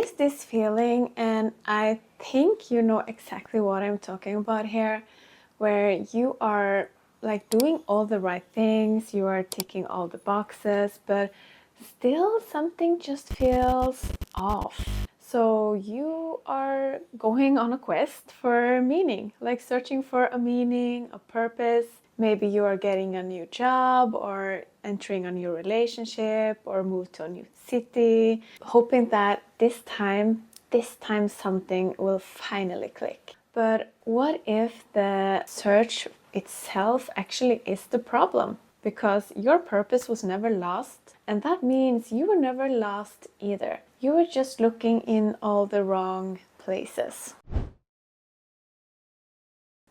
is this feeling, and I think you know exactly what I'm talking about here, where you are like doing all the right things, you are ticking all the boxes, but still something just feels off. So you are going on a quest for meaning, like searching for a meaning, a purpose. Maybe you are getting a new job or entering a new relationship or move to a new city, hoping that this time something will finally click. But what if the search itself actually is the problem? Because your purpose was never lost, and that means you were never lost either. You were just looking in all the wrong places.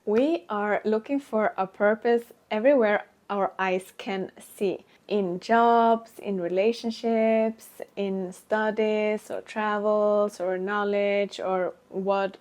We are looking for a purpose everywhere our eyes can see. In jobs, in relationships, in studies or travels or knowledge or what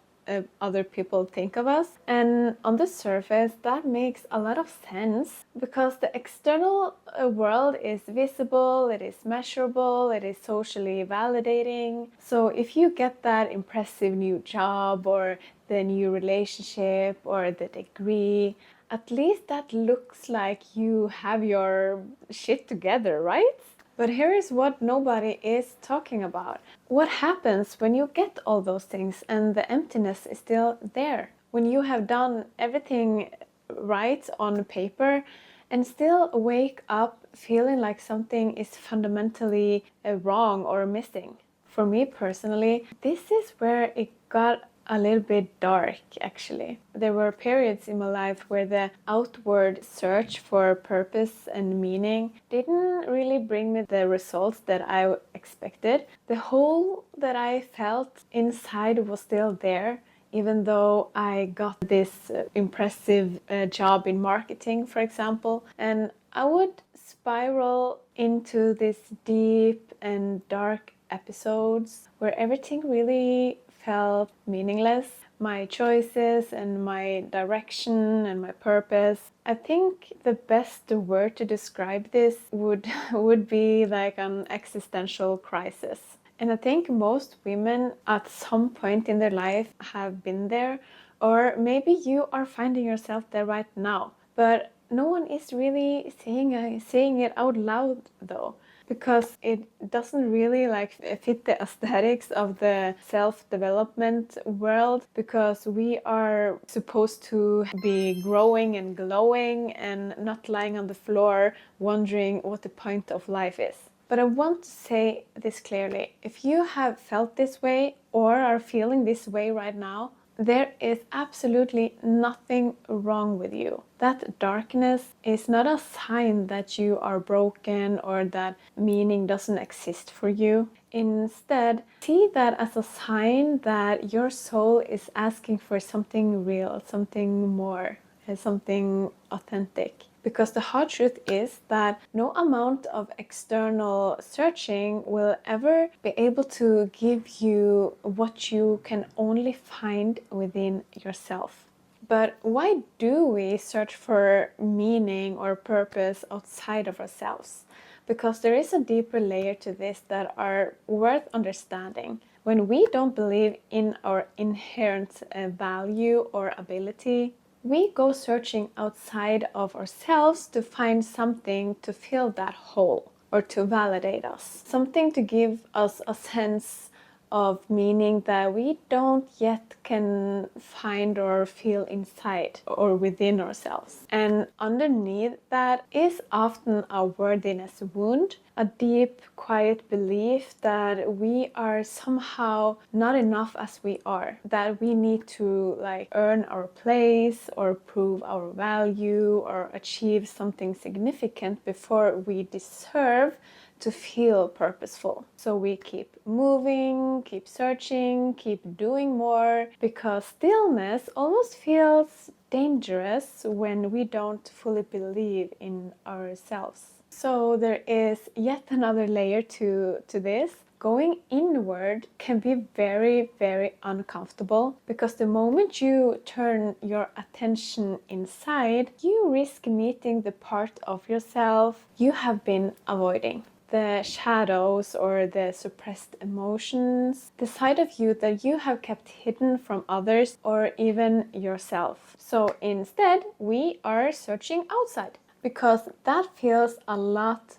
other people think of us. And on the surface, that makes a lot of sense because the external world is visible, it is measurable, it is socially validating. So if you get that impressive new job or the new relationship or the degree, at least that looks like you have your shit together, right? But here is what nobody is talking about. What happens when you get all those things and the emptiness is still there? When you have done everything right on paper and still wake up feeling like something is fundamentally wrong or missing. For me personally, this is where it got a little bit dark, actually. There were periods in my life where the outward search for purpose and meaning didn't really bring me the results that I expected. The hole that I felt inside was still there, even though I got this impressive job in marketing, for example. And I would spiral into this deep and dark episodes where everything really felt meaningless. My choices and my direction and my purpose. I think the best word to describe this would be like an existential crisis. And I think most women at some point in their life have been there, or maybe you are finding yourself there right now. But no one is really saying it out loud though, because it doesn't really like fit the aesthetics of the self-development world, because we are supposed to be growing and glowing and not lying on the floor wondering what the point of life is. But I want to say this clearly. If you have felt this way or are feeling this way right now, there is absolutely nothing wrong with you. That darkness is not a sign that you are broken or that meaning doesn't exist for you. Instead, see that as a sign that your soul is asking for something real, something more, something authentic. Because the hard truth is that no amount of external searching will ever be able to give you what you can only find within yourself. But why do we search for meaning or purpose outside of ourselves? Because there is a deeper layer to this that are worth understanding. When we don't believe in our inherent value or ability, we go searching outside of ourselves to find something to fill that hole or to validate us. Something to give us a sense of meaning that we don't yet can find or feel inside or within ourselves. And underneath that is often a worthiness wound, a deep, quiet belief that we are somehow not enough as we are, that we need to like earn our place or prove our value or achieve something significant before we deserve to feel purposeful. So we keep moving, keep searching, keep doing more, because stillness almost feels dangerous when we don't fully believe in ourselves. So there is yet another layer to this. Going inward can be very, very uncomfortable, because the moment you turn your attention inside, you risk meeting the part of yourself you have been avoiding. the shadows or the suppressed emotions, the side of you that you have kept hidden from others or even yourself. So instead, we are searching outside because that feels a lot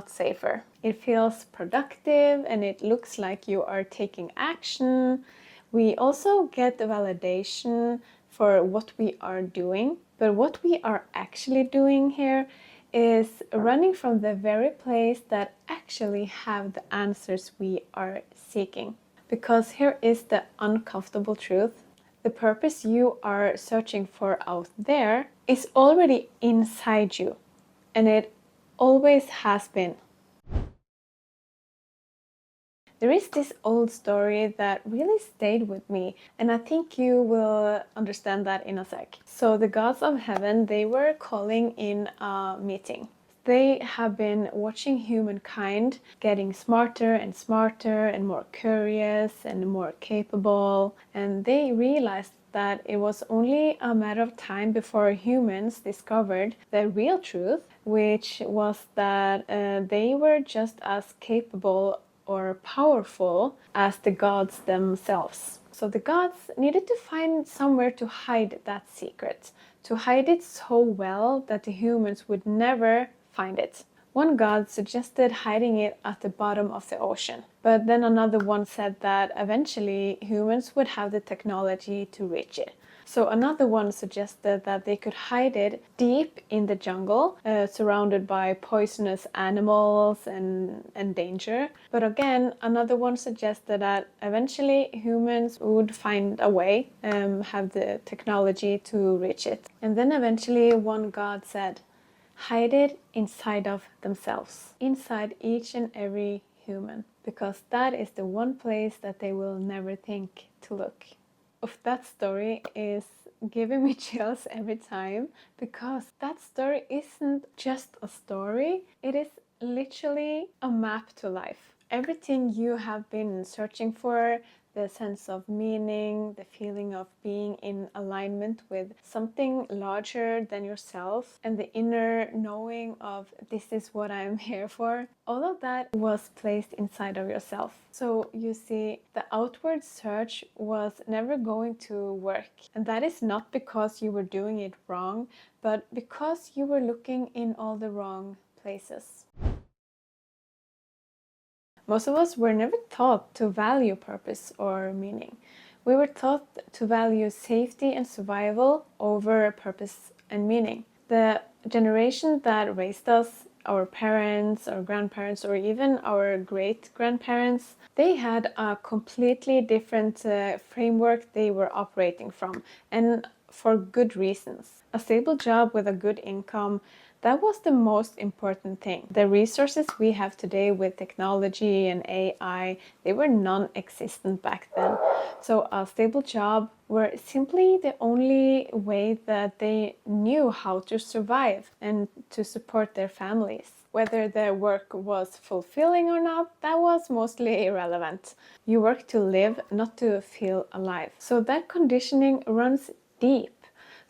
safer. It feels productive and it looks like you are taking action. We also get the validation for what we are doing, but what we are actually doing here is running from the very place that actually have the answers we are seeking. Because here is the uncomfortable truth. The purpose you are searching for out there is already inside you, and it always has been. There is this old story that really stayed with me, and I think you will understand that in a sec. So the gods of heaven, they were calling in a meeting. They have been watching humankind getting smarter and smarter and more curious and more capable, and they realized that it was only a matter of time before humans discovered the real truth, which was that they were just as capable or powerful as the gods themselves. So the gods needed to find somewhere to hide that secret, to hide it so well that the humans would never find it. One god suggested hiding it at the bottom of the ocean, but then another one said that eventually humans would have the technology to reach it. So another one suggested that they could hide it deep in the jungle, surrounded by poisonous animals and danger. But again, another one suggested that eventually humans would find a way, have the technology to reach it. And then eventually one god said, hide it inside of themselves, inside each and every human, because that is the one place that they will never think to look. Of that story is giving me chills every time, because that story isn't just a story, it is literally a map to life. Everything you have been searching for, the sense of meaning, the feeling of being in alignment with something larger than yourself, and the inner knowing of this is what I'm here for, all of that was placed inside of yourself. So you see, the outward search was never going to work. And that is not because you were doing it wrong, but because you were looking in all the wrong places. Most of us were never taught to value purpose or meaning. We were taught to value safety and survival over purpose and meaning. The generation that raised us, our parents, our grandparents, or even our great-grandparents, they had a completely different framework they were operating from, and for good reasons. A stable job with a good income, that was the most important thing. The resources we have today with technology and AI, they were non-existent back then. So a stable job were simply the only way that they knew how to survive and to support their families. Whether their work was fulfilling or not, that was mostly irrelevant. You work to live, not to feel alive. So that conditioning runs deep.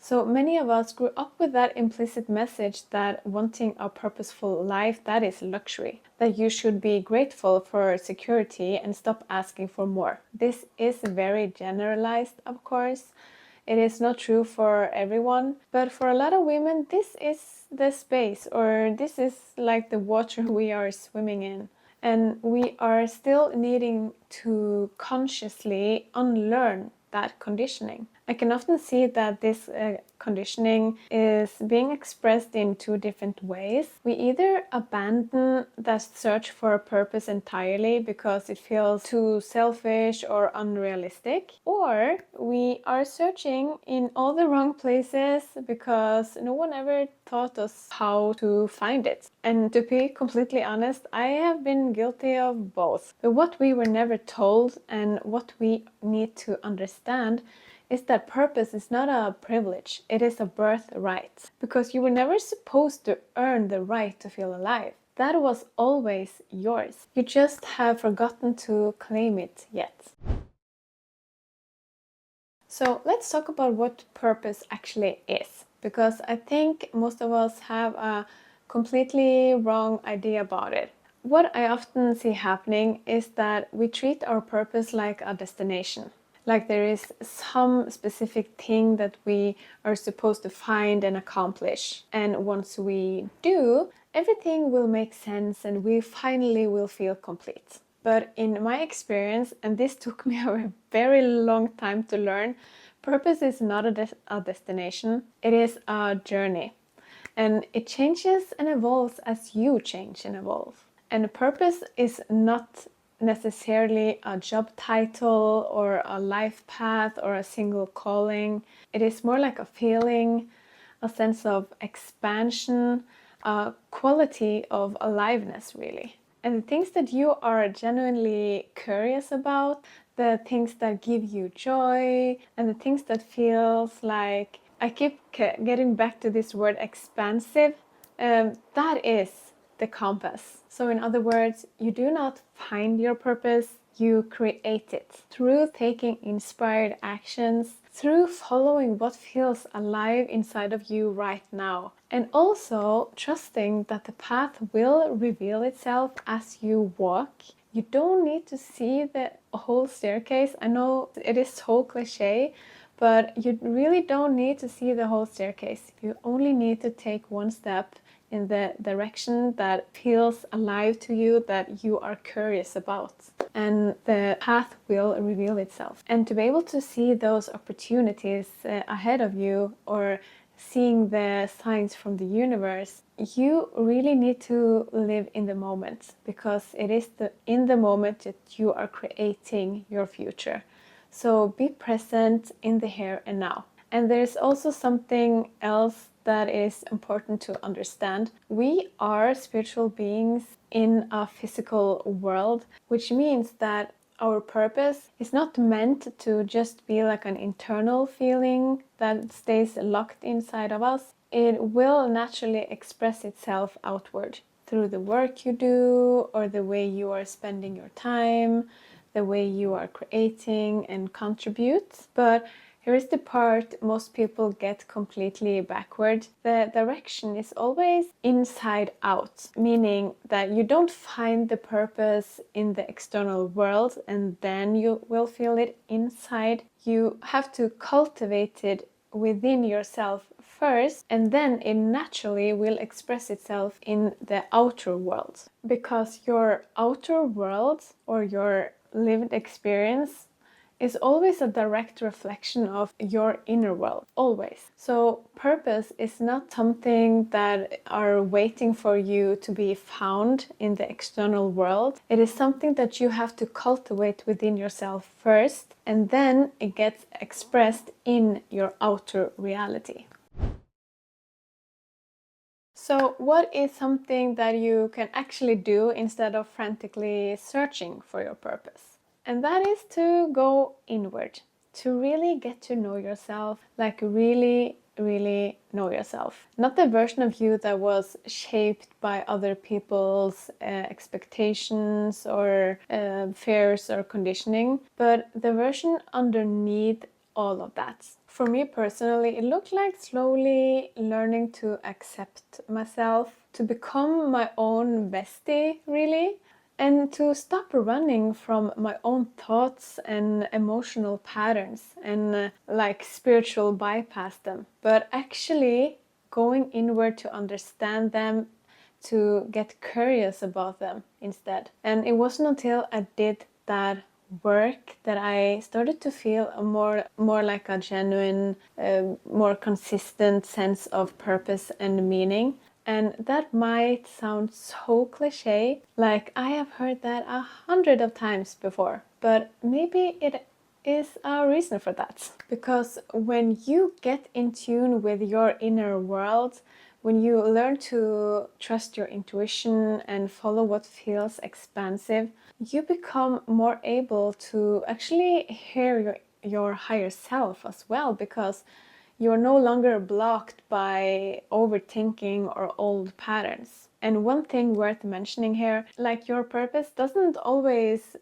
So many of us grew up with that implicit message that wanting a purposeful life, that is luxury. That you should be grateful for security and stop asking for more. This is very generalized, of course. It is not true for everyone, but for a lot of women, this is the space, or this is like the water we are swimming in. And we are still needing to consciously unlearn that conditioning. I can often see that this conditioning is being expressed in two different ways. We either abandon that search for a purpose entirely because it feels too selfish or unrealistic, or we are searching in all the wrong places because no one ever taught us how to find it. And to be completely honest, I have been guilty of both. But what we were never told and what we need to understand is that purpose is not a privilege, it is a birthright. Because you were never supposed to earn the right to feel alive. That was always yours. You just have forgotten to claim it yet. So let's talk about what purpose actually is. Because I think most of us have a completely wrong idea about it. what I often see happening is that we treat our purpose like a destination. Like there is some specific thing that we are supposed to find and accomplish. And once we do, everything will make sense and we finally will feel complete. But in my experience, and this took me a very long time to learn, purpose is not a destination, it is a journey. And it changes and evolves as you change and evolve. And purpose is not necessarily a job title or a life path or a single calling. It is more like a feeling, a sense of expansion, a quality of aliveness, really. And the things that you are genuinely curious about, the things that give you joy, and the things that feels like, I keep getting back to this word expansive, that is the compass. So in other words, you do not find your purpose, you create it through taking inspired actions, through following what feels alive inside of you right now, and also trusting that the path will reveal itself as you walk. You don't need to see the whole staircase. I know it is so cliche, but you really don't need to see the whole staircase. You only need to take one step in the direction that feels alive to you, that you are curious about. And the path will reveal itself. And to be able to see those opportunities ahead of you, or seeing the signs from the universe, you really need to live in the moment, because it is in the moment that you are creating your future. So be present in the here and now. And there's also something else that is important to understand. We are spiritual beings in a physical world, which means that our purpose is not meant to just be like an internal feeling that stays locked inside of us. It will naturally express itself outward through the work you do, or the way you are spending your time, the way you are creating and contribute. But here is the part most people get completely backward. The direction is always inside out, meaning that you don't find the purpose in the external world and then you will feel it inside. You have to cultivate it within yourself first, and then it naturally will express itself in the outer world. Because your outer world, or your lived experience, is always a direct reflection of your inner world, always. So purpose is not something that are waiting for you to be found in the external world. It is something that you have to cultivate within yourself first, and then it gets expressed in your outer reality. So what is something that you can actually do instead of frantically searching for your purpose? And that is to go inward, to really get to know yourself, like really know yourself. Not the version of you that was shaped by other people's expectations or fears or conditioning, but the version underneath all of that. For me personally, it looked like slowly learning to accept myself, to become my own bestie, really, and to stop running from my own thoughts and emotional patterns and like spiritual bypass them, but actually going inward to understand them, to get curious about them instead. And it wasn't until I did that work that I started to feel a more like a genuine, more consistent sense of purpose and meaning. And that might sound so cliche, like I have heard that 100 of times before, but maybe it is a reason for that. Because when you get in tune with your inner world, when you learn to trust your intuition and follow what feels expansive, you become more able to actually hear your higher self as well, because you're no longer blocked by overthinking or old patterns. And one thing worth mentioning here, like your purpose doesn't always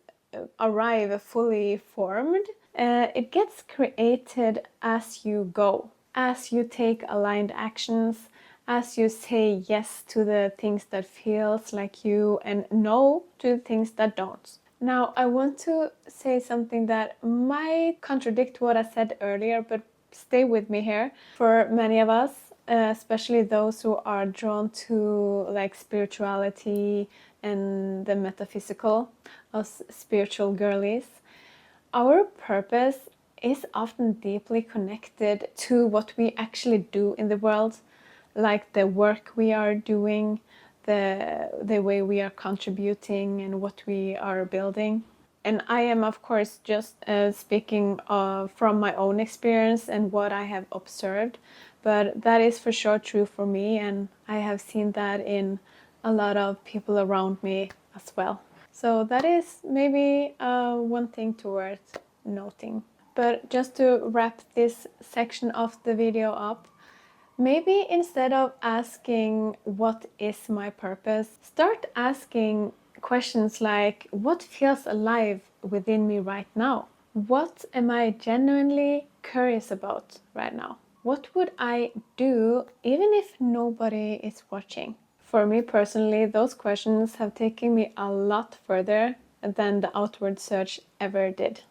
arrive fully formed. It gets created as you go, as you take aligned actions, as you say yes to the things that feels like you and no to the things that don't. Now, I want to say something that might contradict what I said earlier, but stay with me here. For many of us, especially those who are drawn to like spirituality and the metaphysical, us spiritual girlies, our purpose is often deeply connected to what we actually do in the world, like the work we are doing, the way we are contributing and what we are building. And I am, of course, just speaking from my own experience and what I have observed, but that is for sure true for me, and I have seen that in a lot of people around me as well. So that is maybe one thing towards noting. But just to wrap this section of the video up, maybe instead of asking, what is my purpose? Start asking questions like, what feels alive within me right now? What am I genuinely curious about right now? What would I do even if nobody is watching? For me personally, those questions have taken me a lot further than the outward search ever did.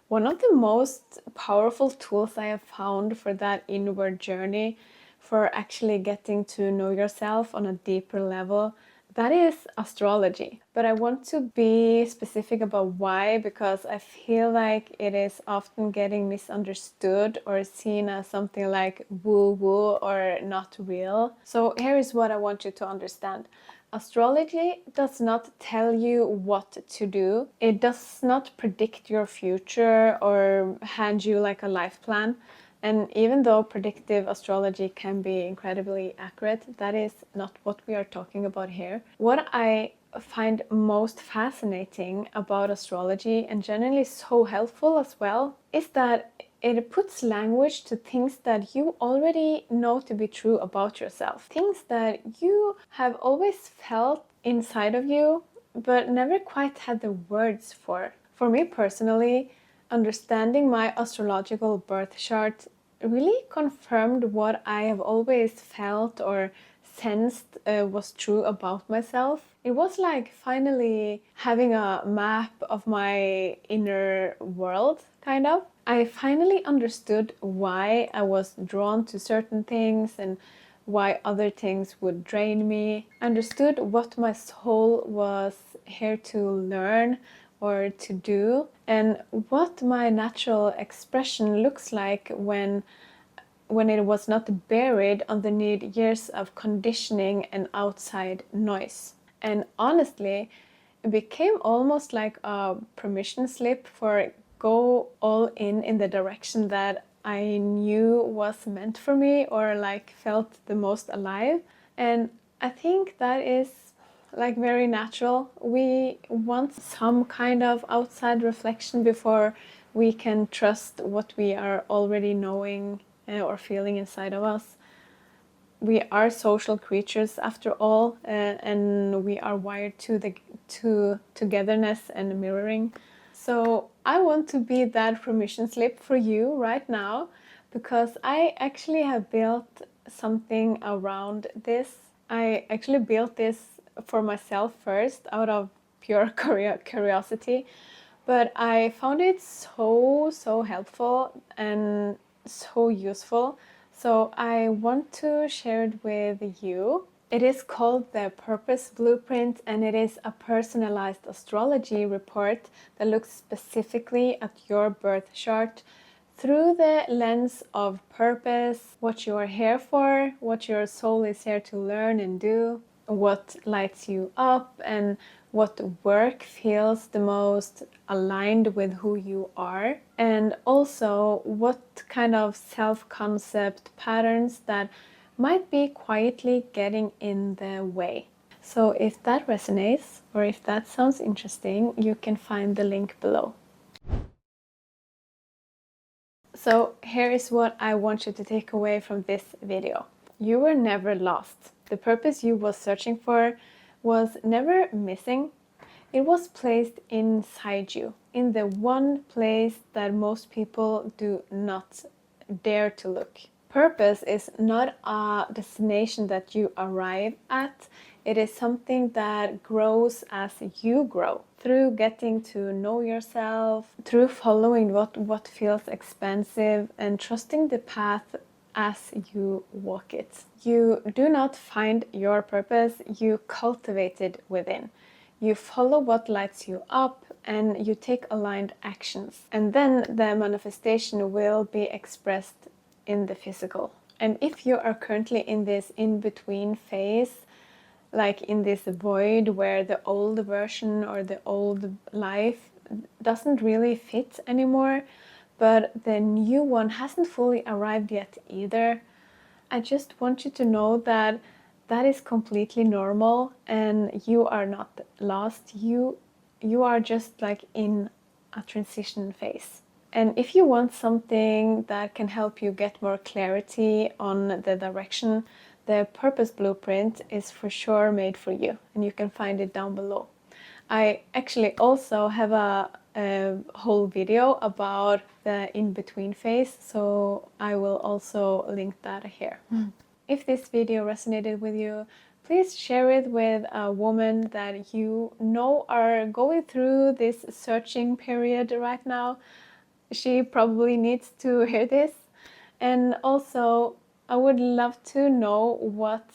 One of the most powerful tools I have found for that inward journey, for actually getting to know yourself on a deeper level, that is astrology. But I want to be specific about why, because I feel like it is often getting misunderstood or seen as something like woo-woo or not real. So here is what I want you to understand. Astrology does not tell you what to do. It does not predict your future or hand you like a life plan. And even though predictive astrology can be incredibly accurate, that is not what we are talking about here. What I find most fascinating about astrology, and generally so helpful as well, is that it puts language to things that you already know to be true about yourself. Things that you have always felt inside of you, but never quite had the words for. For me personally, understanding my astrological birth chart really confirmed what I have always felt or sensed was true about myself. It was like finally having a map of my inner world, kind of. I finally understood why I was drawn to certain things and why other things would drain me. I understood what my soul was here to learn or to do, and what my natural expression looks like when it was not buried underneath years of conditioning and outside noise. And honestly, it became almost like a permission slip for go all in the direction that I knew was meant for me or like felt the most alive. And I think that is like very natural. We want some kind of outside reflection before we can trust what we are already knowing or feeling inside of us. We are social creatures after all, and we are wired to togetherness and mirroring. So I want to be that permission slip for you right now, because I actually have built something around this. I actually built this for myself first out of pure curiosity, but I found it so helpful and so useful. So I want to share it with you. It is called the Purpose Blueprint, and it is a personalized astrology report that looks specifically at your birth chart through the lens of purpose, what you are here for, what your soul is here to learn and do, what lights you up, and what work feels the most aligned with who you are, and also what kind of self-concept patterns that might be quietly getting in the way. So if that resonates, or if that sounds interesting, you can find the link below. So here is what I want you to take away from this video. You were never lost. The purpose you was searching for was never missing. It was placed inside you, in the one place that most people do not dare to look. Purpose is not a destination that you arrive at. It is something that grows as you grow, through getting to know yourself, through following what feels expansive and trusting the path as you walk it. You do not find your purpose, you cultivate it within. You follow what lights you up and you take aligned actions. And then the manifestation will be expressed in the physical. And if you are currently in this in-between phase, like in this void where the old version or the old life doesn't really fit anymore, but the new one hasn't fully arrived yet either, I just want you to know that that is completely normal and you are not lost. You are just like in a transition phase. And if you want something that can help you get more clarity on the direction, the Purpose Blueprint is for sure made for you, and you can find it down below. I actually also have a whole video about the in-between phase, so I will also link that here. If this video resonated with you, please share it with a woman that you know are going through this searching period right now. She probably needs to hear this. And also, I would love to know what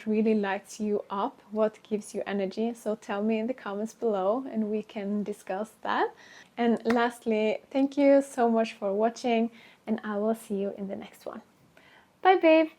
really lights you up, what gives you energy. So tell me in the comments below and we can discuss that. And lastly, thank you so much for watching and I will see you in the next one. Bye, babe!